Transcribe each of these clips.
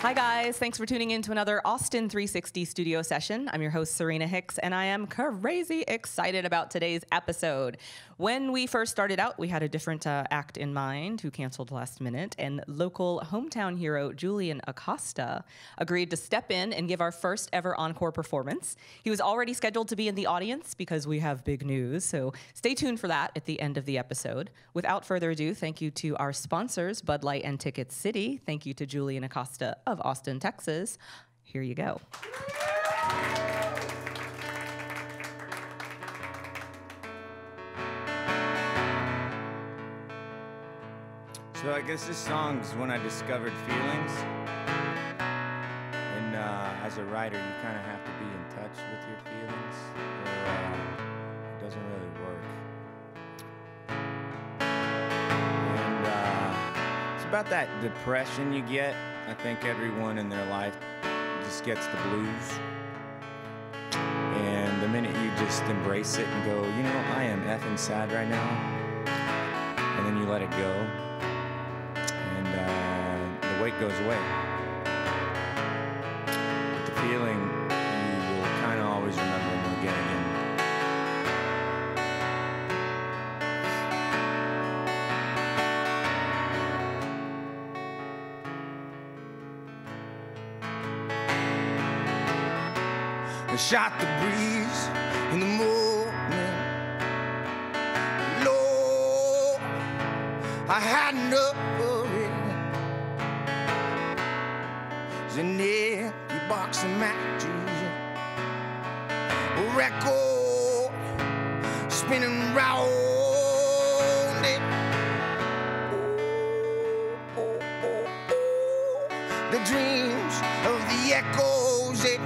Hi guys, thanks for tuning in to another Austin360 studio session. I'm your host, Serena Hicks, and I am crazy excited about today's episode. When we first started out, we had a different act in mind who canceled last minute, and local hometown hero Julian Acosta agreed to step in and give our first ever encore performance. He was already scheduled to be in the audience because we have big news, so stay tuned for that at the end of the episode. Without further ado, thank you to our sponsors, Bud Light and Ticket City. Thank you to Julian Acosta of Austin, Texas. Here you go. So I guess this song's when I discovered feelings. And as a writer, you kind of have to be in touch with your feelings, or it doesn't really work. And it's about that depression you get. I think everyone in their life just gets the blues. And the minute you just embrace it and go, you know, I am effing sad right now, and then you let it go, and the weight goes away. But the feeling, you will kind of always remember and again and again. I shot the breeze in the morning. Lord, I had enough of it. There's an empty box of matches, a record spinning round it. Oh, oh, oh, oh. The dreams of the echoes that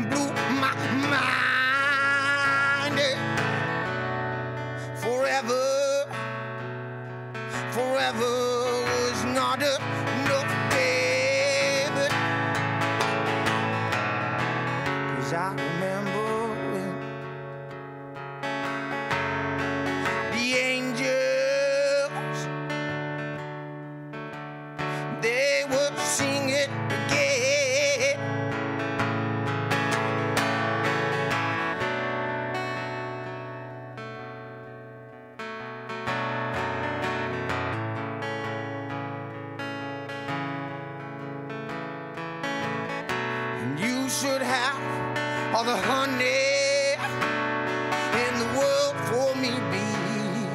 blew my mind. Forever, forever was not enough, baby. 'Cause I remember when the angels, they would sing it again. You should have all the honey in the world for me, bee.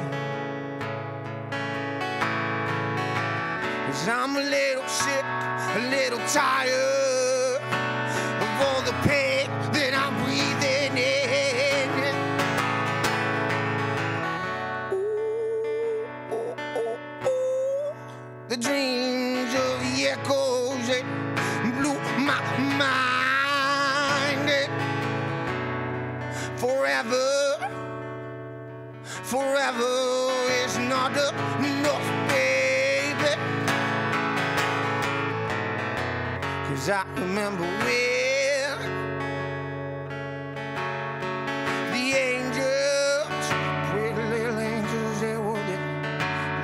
'Cause I'm a little sick, a little tired of all the pain that I'm breathing in. Ooh, oh, oh, oh. The dreams of the echoes that blew my mind. Forever, forever is not enough, baby. 'Cause I remember when the angels, pretty little angels,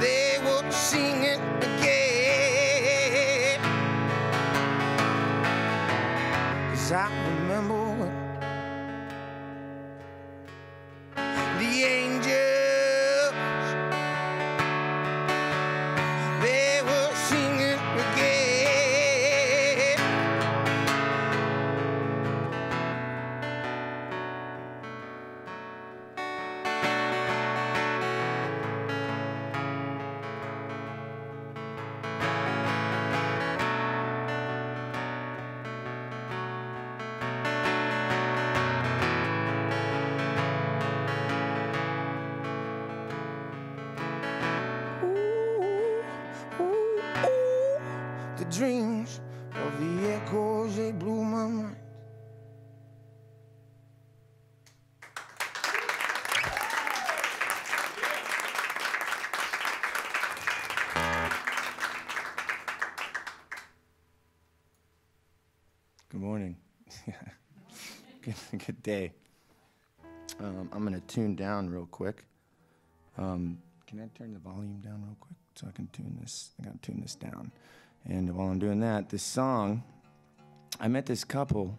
they were singing again. 'Cause I remember when the angels, they were singing again. The dreams of the echoes, they blew my mind. Good morning. Good day. I'm going to tune down real quick. Can I turn the volume down real quick so I can tune this? I got to tune this down. And while I'm doing that, this song, I met this couple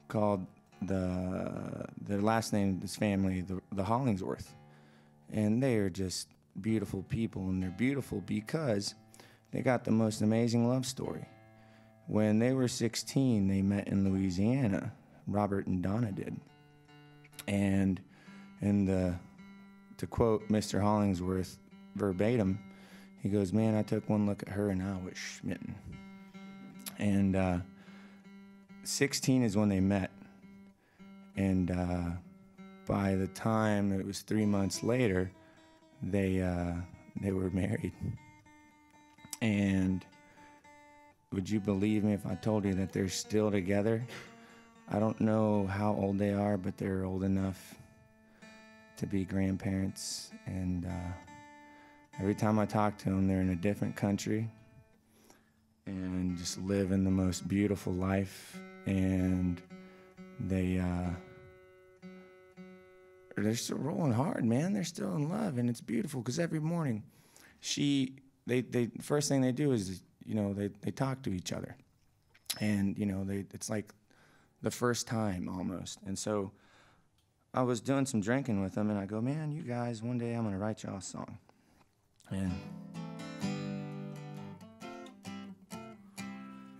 called their last name, this family, the Hollingsworth. And they are just beautiful people, and they're beautiful because they got the most amazing love story. When they were 16, they met in Louisiana. Robert and Donna did. And to quote Mr. Hollingsworth verbatim, he goes, "Man, I took one look at her and I was smitten." And 16 is when they met. And by the time it was 3 months later, they were married. And would you believe me if I told you that they're still together? I don't know how old they are, but they're old enough to be grandparents. And every time I talk to them, they're in a different country and just living the most beautiful life. And they're still rolling hard, man. They're still in love, and it's beautiful because every morning, they first thing they do is, they talk to each other, and it's like the first time almost. And so I was doing some drinking with them, and I go, "Man, you guys, one day I'm gonna write y'all a song."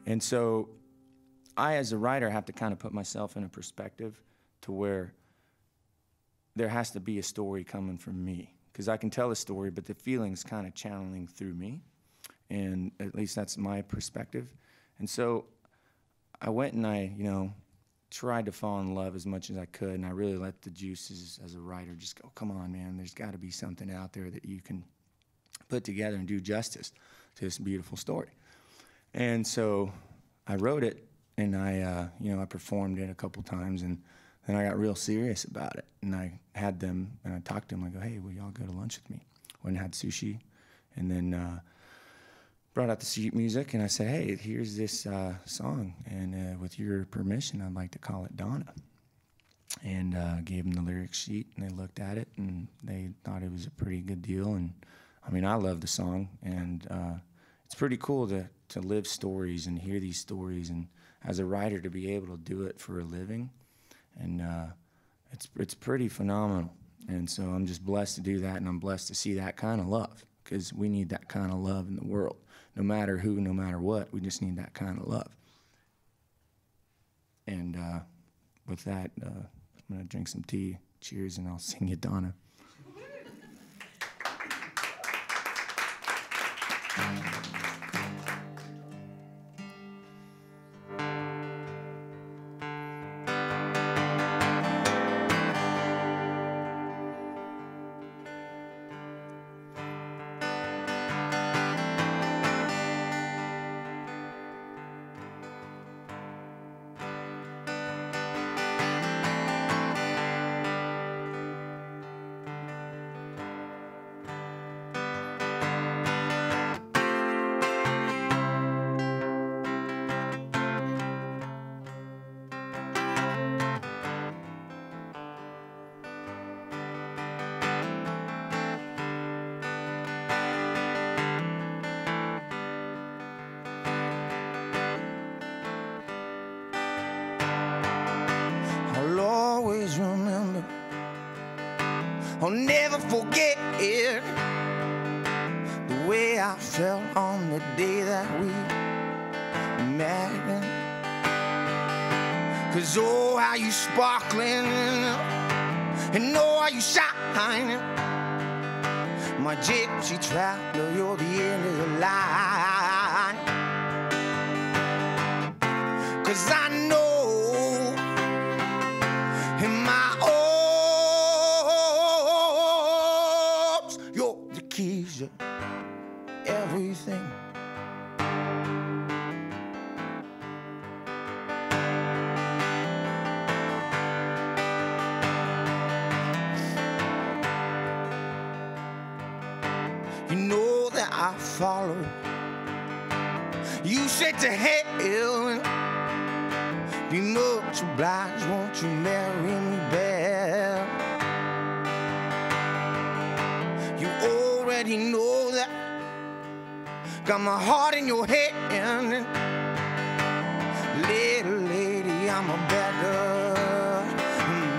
And so I, as a writer, have to kind of put myself in a perspective to where there has to be a story coming from me, because I can tell a story, but the feeling's kind of channeling through me, and at least that's my perspective. And so I went and I, tried to fall in love as much as I could, and I really let the juices as a writer just go, "Come on, man, there's got to be something out there that you can put together and do justice to this beautiful story." And so I wrote it, and I performed it a couple times, and then I got real serious about it. And I had them, and I talked to them. I go, "Hey, will y'all go to lunch with me?" Went and had sushi, and then brought out the sheet music, and I said, "Hey, here's this song, and with your permission, I'd like to call it Donna." And gave them the lyric sheet, and they looked at it, and they thought it was a pretty good deal. And I mean, I love the song, and it's pretty cool to live stories and hear these stories, and as a writer to be able to do it for a living. And it's pretty phenomenal. And so I'm just blessed to do that, and I'm blessed to see that kind of love, because we need that kind of love in the world. No matter who, no matter what, we just need that kind of love. And with that, I'm going to drink some tea. Cheers, and I'll sing you Donna. I'll never forget it, the way I felt on the day that we met. 'Cause oh, how you sparkling, and oh, how you shining. My gypsy traveler, you're the end of the line. 'Cause I know in my arms, you're the keys to everything. You know that I follow. You said to hell, be much obliged, won't you marry me back? You already know that, Got my heart in your hand. Little lady, I'm a better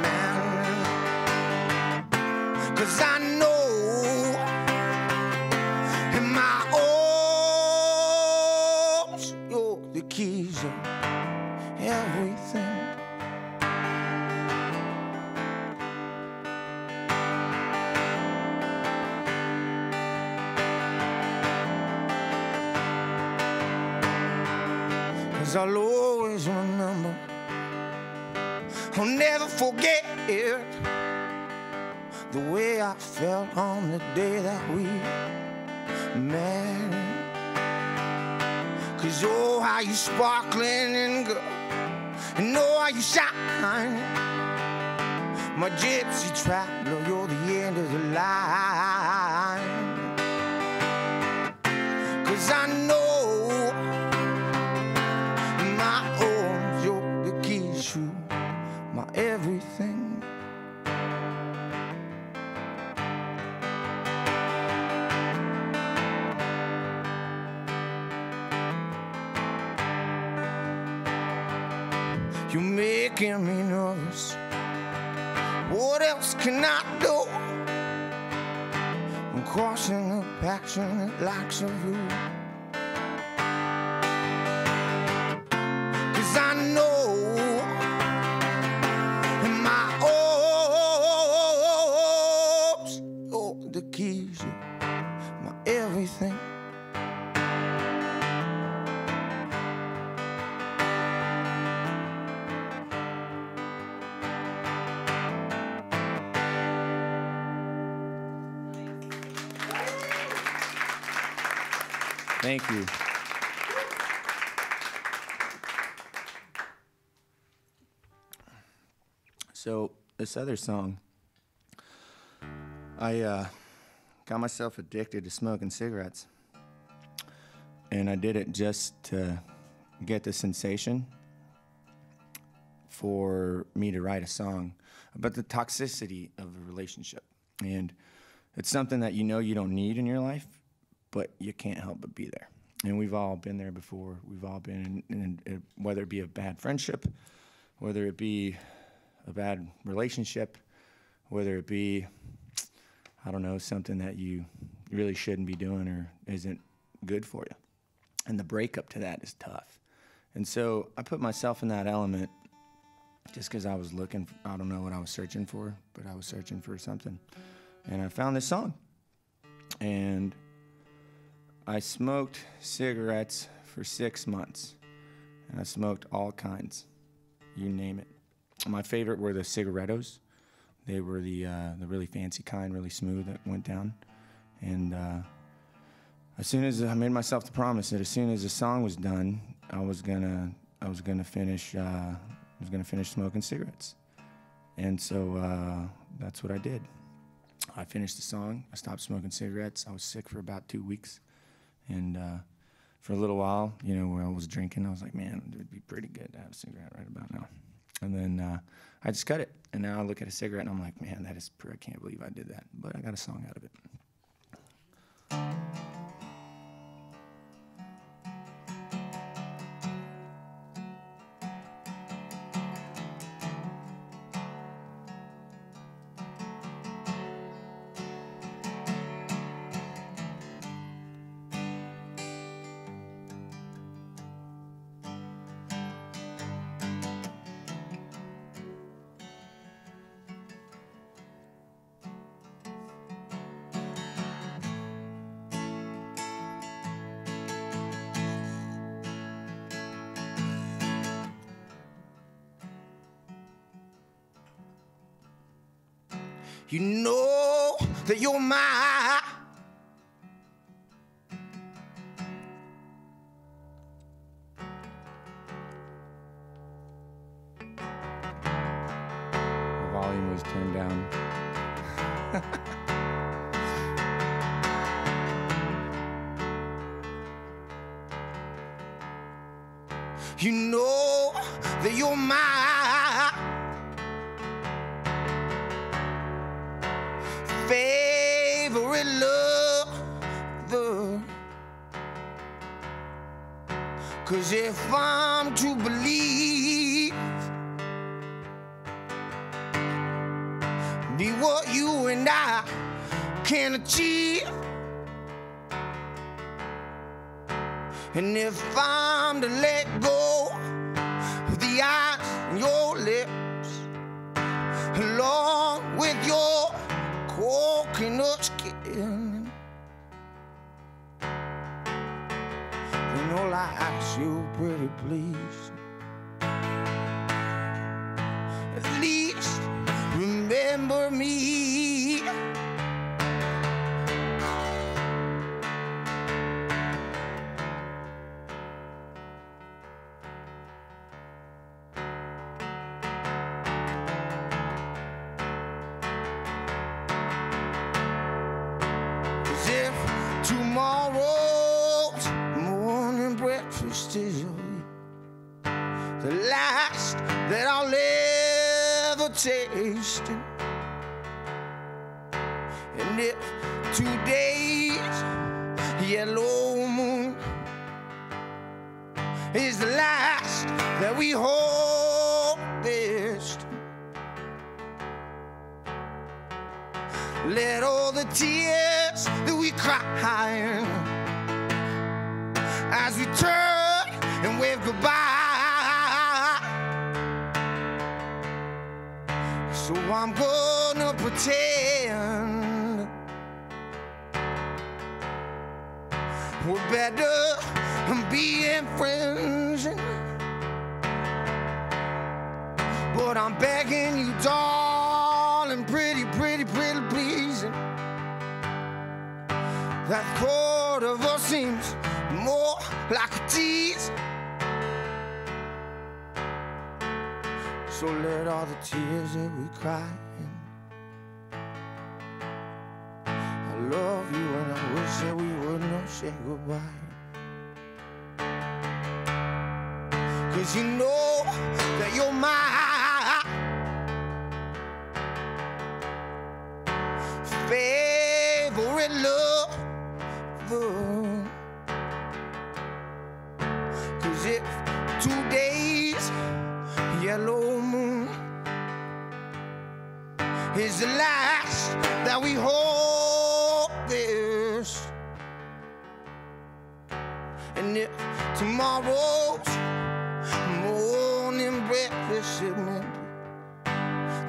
man. 'Cause I know in my arms you're the keys of everything. I'll always remember, I'll never forget it, the way I felt on the day that we met. 'Cause oh, how you sparkling and girl, and oh, how you shine. My gypsy traveler, you're the end of the line. 'Cause I know my everything. You're making me nervous. What else can I do? I'm crossing the passionate likes of you. 'Cause I know the keys to my everything. Thank you. So this other song, I got myself addicted to smoking cigarettes, and I did it just to get the sensation for me to write a song about the toxicity of a relationship. And it's something that you know you don't need in your life, but you can't help but be there. And we've all been there before. We've all been in whether it be a bad friendship, whether it be a bad relationship, whether it be, I don't know, something that you really shouldn't be doing or isn't good for you. And the breakup to that is tough. And so I put myself in that element just because I was looking, I don't know what I was searching for, but I was searching for something. And I found this song. And I smoked cigarettes for 6 months. And I smoked all kinds, you name it. My favorite were the cigarettos. They were the really fancy kind, really smooth, that went down. And as soon as I made myself the promise that as soon as the song was done, I was gonna finish smoking cigarettes. And so that's what I did. I finished the song. I stopped smoking cigarettes. I was sick for about 2 weeks, and for a little while, you know, where I was drinking, I was like, man, it would be pretty good to have a cigarette right about now. And then I just cut it. And now I look at a cigarette and I'm like, man, I can't believe I did that. But I got a song out of it. You know that you're my The volume was turned down. You know that you're my favorite lover. 'Cause if I'm to believe, be what you and I can achieve, and if I'm to let go of the eyes and your lips, along with your coconut skin, then all I ask you, pretty please, at least remember me. Tomorrow's morning breakfast is the last that I'll ever taste, and if today's yellow moon is the last that we harvest, let all the tears that we cry as we turn and wave goodbye. So I'm gonna pretend we're better than being friends, but I'm begging you, darling, pretty please, that thought of us seems more like a tease. So let all the tears that we cry, I love you and I wish that we would not say goodbye. 'Cause you know that you're my favorite lover. 'Cause if today's yellow moon is the last that we harvest, and if tomorrow's morning breakfast is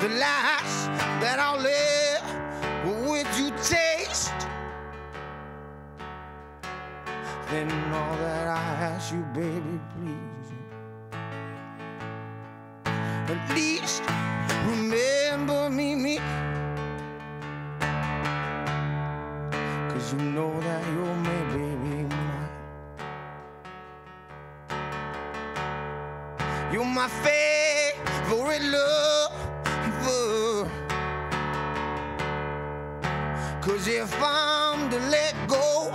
the last that I'll live with you taste, then all that I ask you, baby, please, at least remember me. 'Cause you know that you're my baby, mine. You're my favorite lover. 'Cause if I'm to let go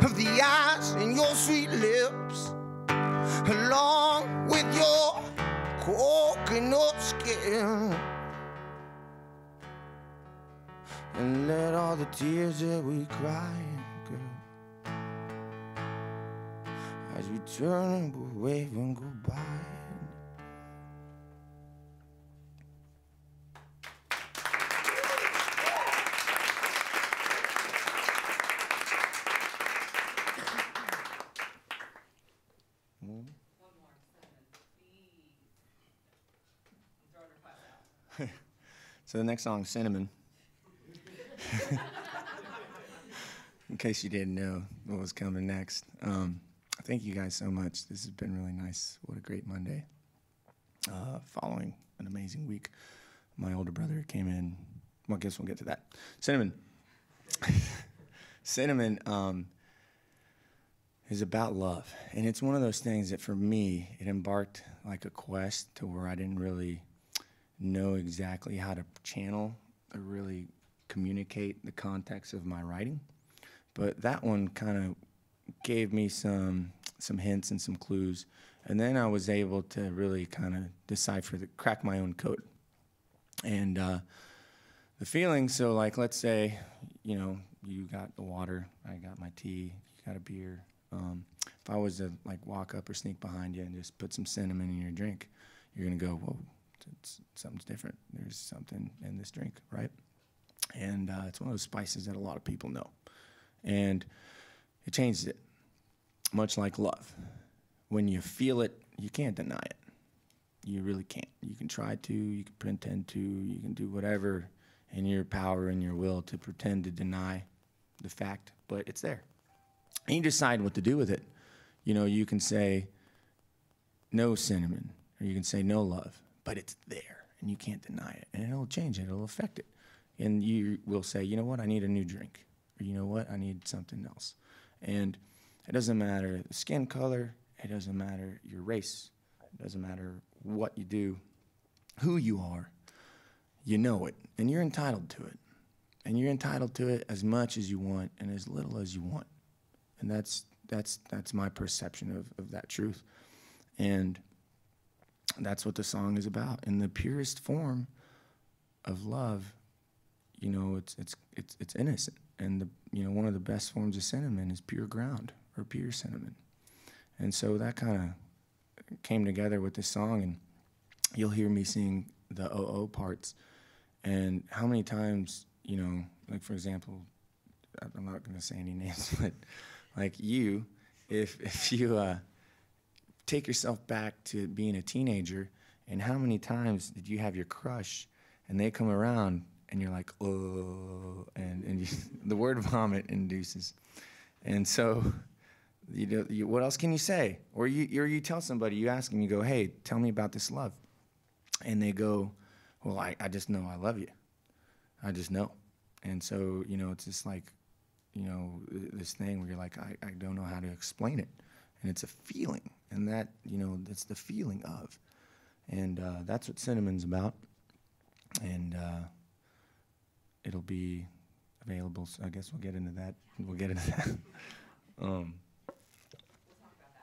of the eyes in your sweet lips, along with your coconut skin, and let all the tears that we cry, girl, as we turn and we're waving goodbye. So the next song, Cinnamon. In case you didn't know what was coming next. Thank you guys so much. This has been really nice. What a great Monday. Following an amazing week. My older brother came in. Well, I guess we'll get to that. Cinnamon. Cinnamon is about love. And it's one of those things that for me, it embarked like a quest to where I didn't really know exactly how to channel or really communicate the context of my writing. But that one kind of gave me some hints and some clues. And then I was able to really kind of decipher, crack my own code. And the feeling, so like let's say, you know, you got the water, I got my tea, you got a beer. if I was to like walk up or sneak behind you and just put some cinnamon in your drink, you're gonna go, whoa, something's different. There's something in this drink, right? And it's one of those spices that a lot of people know. And it changes it, much like love. When you feel it, you can't deny it. You really can't. You can try to, you can pretend to, you can do whatever in your power and your will to pretend to deny the fact, but it's there. And you decide what to do with it. You know, you can say no cinnamon, or you can say no love, but it's there, and you can't deny it, and it'll change it, it'll affect it. And you will say, you know what, I need a new drink, or you know what, I need something else. And it doesn't matter the skin color, it doesn't matter your race, it doesn't matter what you do, who you are, you know it, and you're entitled to it. And you're entitled to it as much as you want and as little as you want. And that's my perception of that truth. And that's what the song is about. In the purest form of love, you know, it's innocent. And one of the best forms of cinnamon is pure ground, or pure cinnamon. And so that kind of came together with this song, and you'll hear me sing the oh parts. And how many times, you know, like for example, I'm not going to say any names, but like you, if you take yourself back to being a teenager, and how many times did you have your crush and they come around and you're like, oh, and you, the word vomit induces. And so, what else can you say? Or you tell somebody, you ask them, you go, hey, tell me about this love. And they go, well, I just know I love you. I just know. And so, you know, it's just like, you know, this thing where you're like, I don't know how to explain it. And it's a feeling. And that, you know, that's the feeling of. And that's what Cinnamon's about. And it'll be available. So I guess we'll get into that. We'll get into that. We'll talk about that.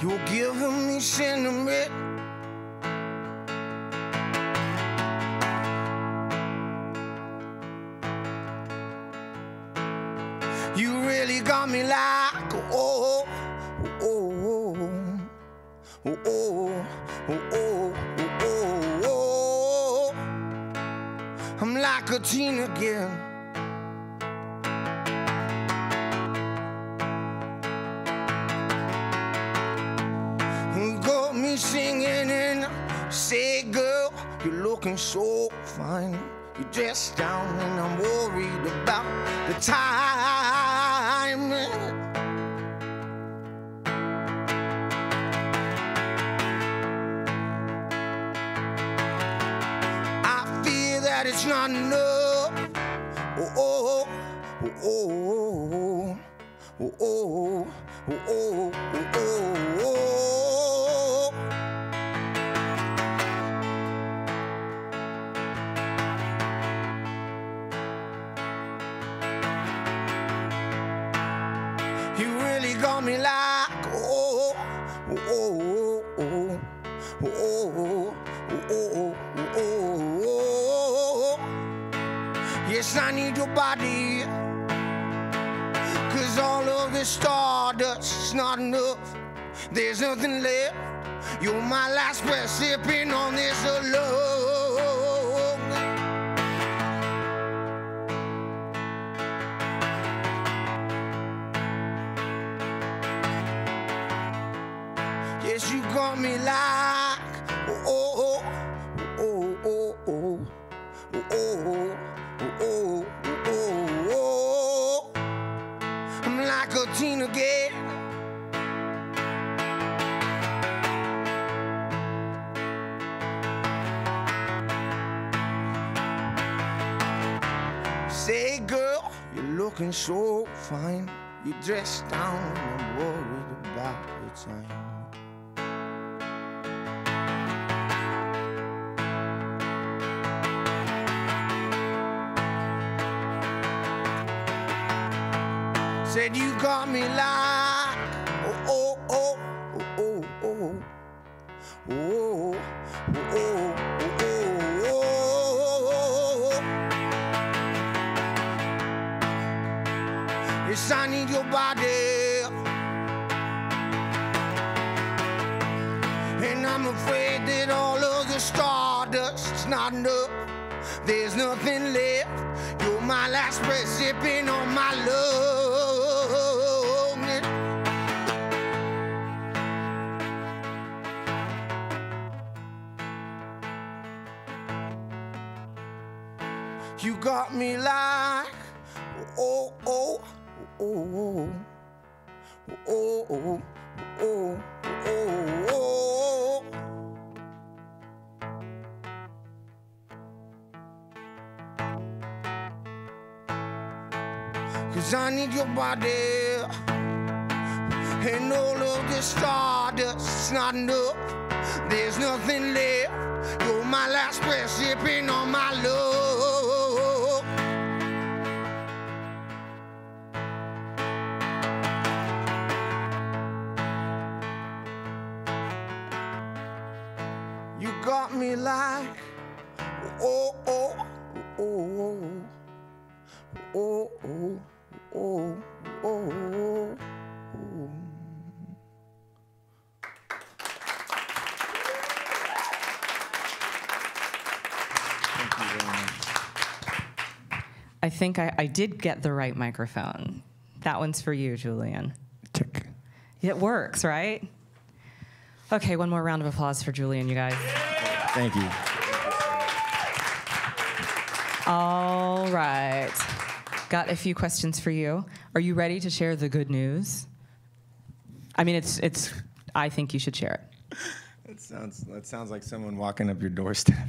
You're giving me cinnamon. You really got me like, oh, oh, oh, oh, oh, oh, oh, oh, oh. I'm like a teen again. Singing and say, girl, you're looking so fine. You're dressed down and I'm worried about the time. I fear that it's not enough. Oh, oh, oh, oh, oh, oh, oh, oh, oh, oh. You really got me like, oh, oh, oh, oh, oh, oh, oh, oh, oh. Yes, I need your body, 'cause all of this stardust is not enough. There's nothing left. You're my last breath, sipping on this alone. Yes, you got me like, oh, oh, oh, oh, oh, oh, oh. I'm like a teen again. Say, girl, you're looking so fine. You're dressed down and I'm worried about the time. Said you got me like, oh, oh, oh, oh, oh, oh, oh, oh, oh, oh. Yes, I need your body, and I'm afraid that all of the stardust's not enough. There's nothing left. You're my last breath, sipping on my love. You got me like, oh, oh, oh, oh, oh, oh, oh, oh, oh. 'Cause I need your body, and all of this stardust's not enough. There's nothing left. You're my last breath, sipping on my love. You got me like, oh, oh, oh, oh, oh, oh, oh, oh, oh. Thank you very much. I think I did get the right microphone. That one's for you, Julian. Check. It works, right? Okay, one more round of applause for Julian, you guys. Thank you. All right. Got a few questions for you. Are you ready to share the good news? I mean, it's. I think you should share it. That sounds like someone walking up your doorstep.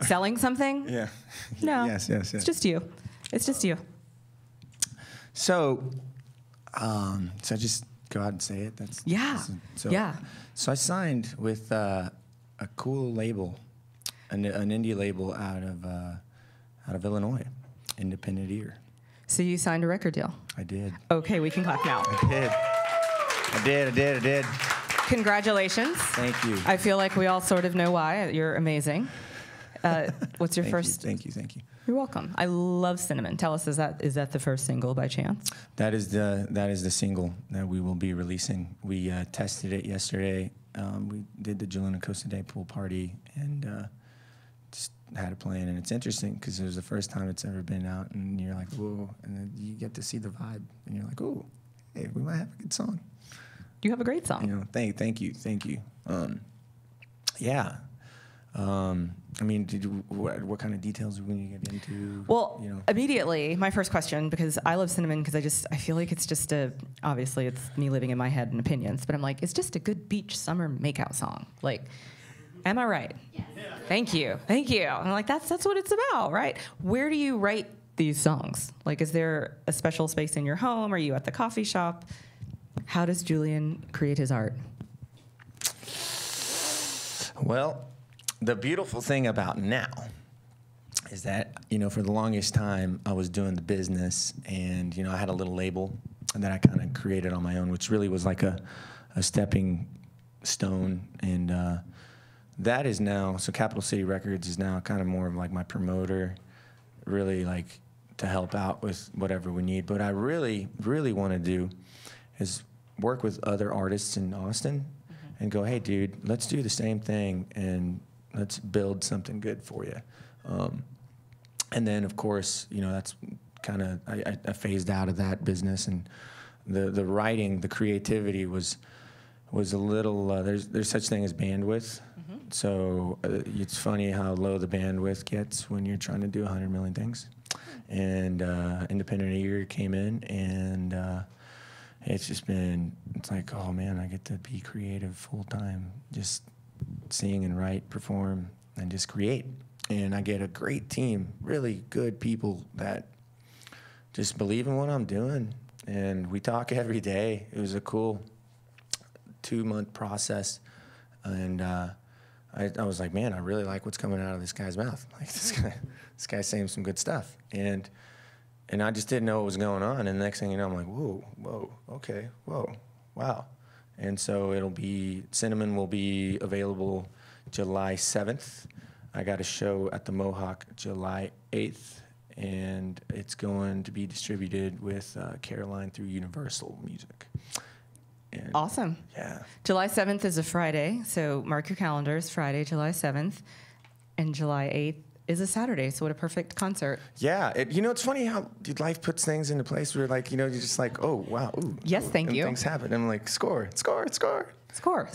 Selling something? Yeah. No. Yes. It's just you. It's just you. So just go out and say it. Yeah. Yeah. So I signed with a cool label, an indie label out of Illinois, Independent Ear. So you signed a record deal? I did. Okay, we can clap now. I did. Congratulations. Thank you. I feel like we all sort of know why. You're amazing. What's your first? Thank you. You're welcome. I love Cinnamon. Tell us, is that the first single by chance? That is the single that we will be releasing. We tested it yesterday. We did the Julian Acosta Day pool party and just had it playing. And it's interesting because it was the first time it's ever been out, and you're like, whoa, and then you get to see the vibe, and you're like, oh, hey, we might have a good song. You have a great song. You know, thank you. Yeah. I mean, what kind of details are we going to get into? Well, you know? Immediately, my first question, because I love Cinnamon, because I feel like it's just obviously it's me living in my head and opinions, but I'm like, it's just a good beach summer makeout song. Like, am I right? Yes. Thank you. I'm like, that's what it's about, right? Where do you write these songs? Like, is there a special space in your home? Are you at the coffee shop? How does Julian create his art? Well, the beautiful thing about now is that, you know, for the longest time, I was doing the business, and, you know, I had a little label that I kind of created on my own, which really was like a stepping stone. And that is now, so Capital City Records is now kind of more of like my promoter, really like to help out with whatever we need. But I really, really want to do is work with other artists in Austin and go, hey, dude, let's do the same thing and let's build something good for you. And then, of course, you know, that's kind of, I phased out of that business, and the writing, the creativity was, was a little, there's such thing as bandwidth. So it's funny how low the bandwidth gets when you're trying to do 100 million things. And Independent Ear came in, and it's just been, it's like, oh man, I get to be creative full time, just sing and write, perform, and just create. And I get a great team, really good people that just believe in what I'm doing. And we talk every day. It was a cool 2-month process. And I was like, man, I really like what's coming out of this guy's mouth. Like, this guy's saying some good stuff. And I just didn't know what was going on. And the next thing you know, I'm like, whoa, okay, whoa, wow. And so Cinnamon will be available July 7th. I got a show at the Mohawk July 8th, and it's going to be distributed with Caroline through Universal Music. And awesome. Yeah. July 7th is a Friday, so mark your calendars, Friday, July 7th, and July 8th is a Saturday, so what a perfect concert. Yeah. It's funny how life puts things into place where, like, you're just like, oh, wow. Ooh, yes, thank you. Things happen. I'm like, score. So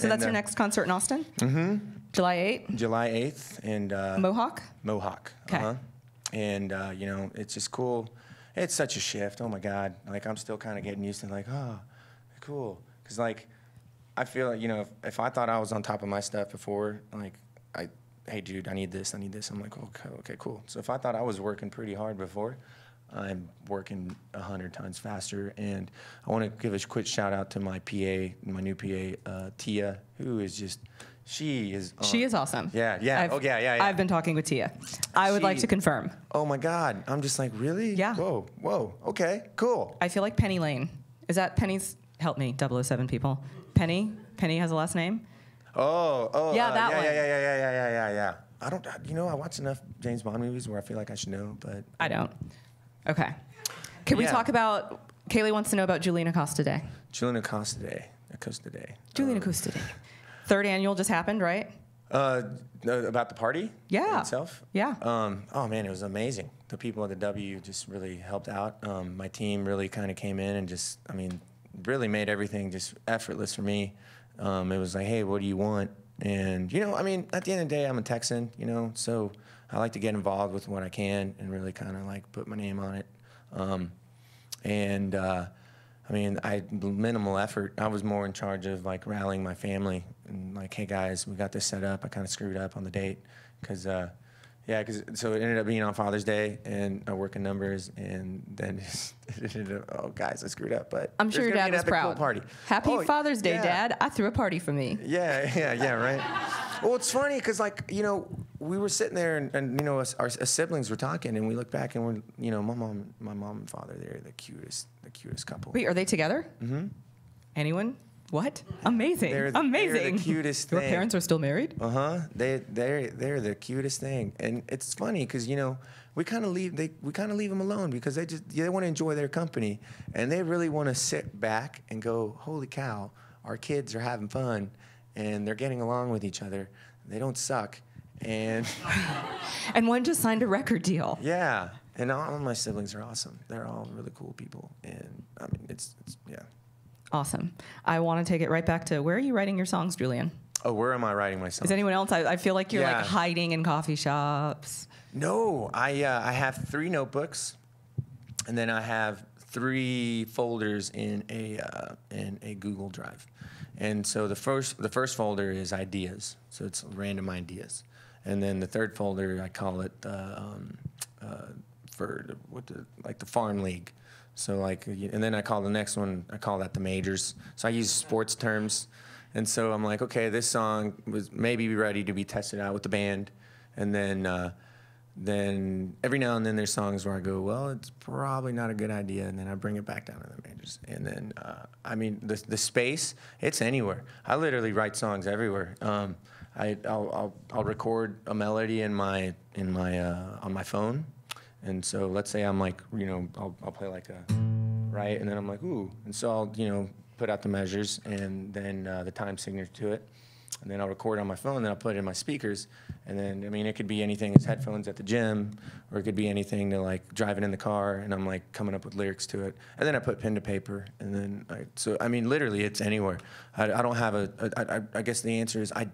that's your next concert in Austin? Mm-hmm. July 8th? July 8th. And Mohawk? Mohawk. Okay. Uh-huh. And, it's just cool. It's such a shift. Oh, my God. Like, I'm still kind of getting used to, like, oh, cool. Because, like, I feel like, if I thought I was on top of my stuff before, like, hey, dude, I need this. I'm like, okay, cool. So if I thought I was working pretty hard before, I'm working 100 times faster. And I want to give a quick shout out to my PA, my new PA, Tia, who is just, she is awesome. Yeah. I've been talking with Tia. I would like to confirm. Oh my God. I'm just like, really? Yeah. Whoa. Okay, cool. I feel like Penny Lane. Is that Penny's, help me, 007 people. Penny has a last name? Oh. Yeah, that one. Yeah. I don't, I watch enough James Bond movies where I feel like I should know, but. I don't. Okay. Can we talk about, Kaylee wants to know about Julian Acosta Day. Julian Acosta Day. Julian Acosta Day. 3rd annual just happened, right? About the party? Yeah. Itself? Yeah. Oh man, it was amazing. The people at the W just really helped out. My team really kind of came in and just, really made everything just effortless for me. It was like, hey, what do you want? And, at the end of the day, I'm a Texan, so I like to get involved with what I can and really kind of like put my name on it. I minimal effort. I was more in charge of like rallying my family and like, hey guys, we got this set up. I kind of screwed up on the date because so it ended up being on Father's Day, and I work in numbers, and then it ended up, oh guys, I screwed up. But I'm sure your dad was proud. Cool party. Happy Father's Day, Dad. I threw a party for me. Yeah, right. Well, it's funny because we were sitting there and our siblings were talking, and we looked back and we're, my mom and father, they're the cutest couple. Wait, are they together? Mm-hmm. Anyone? What? Amazing. They're the cutest thing. Your parents are still married? Uh-huh. They're the cutest thing. And it's funny because, we kind of leave them alone because they want to enjoy their company, and they really want to sit back and go, holy cow, our kids are having fun and they're getting along with each other. They don't suck. And and one just signed a record deal. Yeah. And all of my siblings are awesome. They're all really cool people. And it's yeah. Awesome. I want to take it right back to, where are you writing your songs, Julian? Oh, where am I writing my songs? Is anyone else? I feel like you're like hiding in coffee shops. No, I have 3 notebooks, and then I have 3 folders in a Google Drive. And so the first folder is ideas, so it's random ideas, and then the 3rd folder I call it the farm league. So and then I call the next one, I call that the majors. So I use sports terms. And so I'm like, okay, this song was maybe ready to be tested out with the band. And then every now and then there's songs where I go, well, it's probably not a good idea. And then I bring it back down to the majors. And then, the space, it's anywhere. I literally write songs everywhere. I'll record a melody on my phone. And so let's say I'm like, I'll play like a, right? And then I'm like, ooh. And so I'll, put out the measures and then the time signature to it. and then I'll record on my phone, and then I'll put it in my speakers. And then, I mean, it could be anything as headphones at the gym, or it could be anything to like driving in the car, and I'm like coming up with lyrics to it. And then I put pen to paper, and then so I mean, literally, it's anywhere. I don't have I guess the answer is I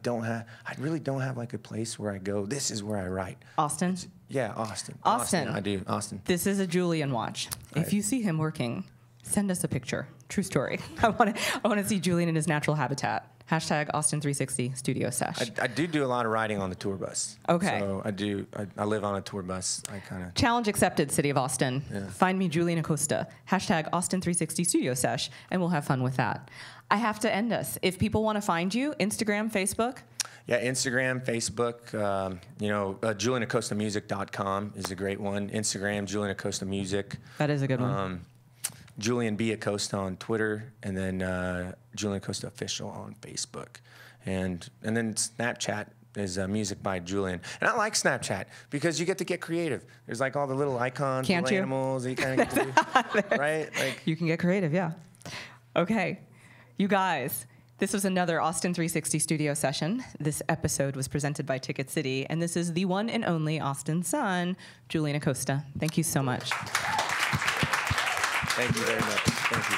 really don't have like a place where I go, this is where I write. Austin? Yeah, Austin. Austin. I do, Austin. This is a Julian watch. If you see him working, send us a picture. True story. I want to see Julian in his natural habitat. Hashtag Austin360 studio sesh. I do a lot of riding on the tour bus. Okay. So I live on a tour bus. I kind of. Challenge accepted, City of Austin. Yeah. Find me Julian Acosta. Hashtag Austin360 studio sesh, and we'll have fun with that. I have to end us. If people want to find you, Instagram, Facebook? Yeah, Instagram, Facebook, JulianAcostaMusic.com is a great one. Instagram, Julian Acosta Music. That is a good one. Julian B. Acosta on Twitter, and then Julian Acosta Official on Facebook. And then Snapchat is Music by Julian. And I like Snapchat because you get to get creative. There's like all the little icons, Can't little you? animals that you kind of get to do. Right? Like, You can get creative, yeah. Okay. You guys, this was another Austin360 studio session. This episode was presented by Ticket City, and this is the one and only Austin's son, Julian Acosta. Thank you so much. thank you very much. Thank you.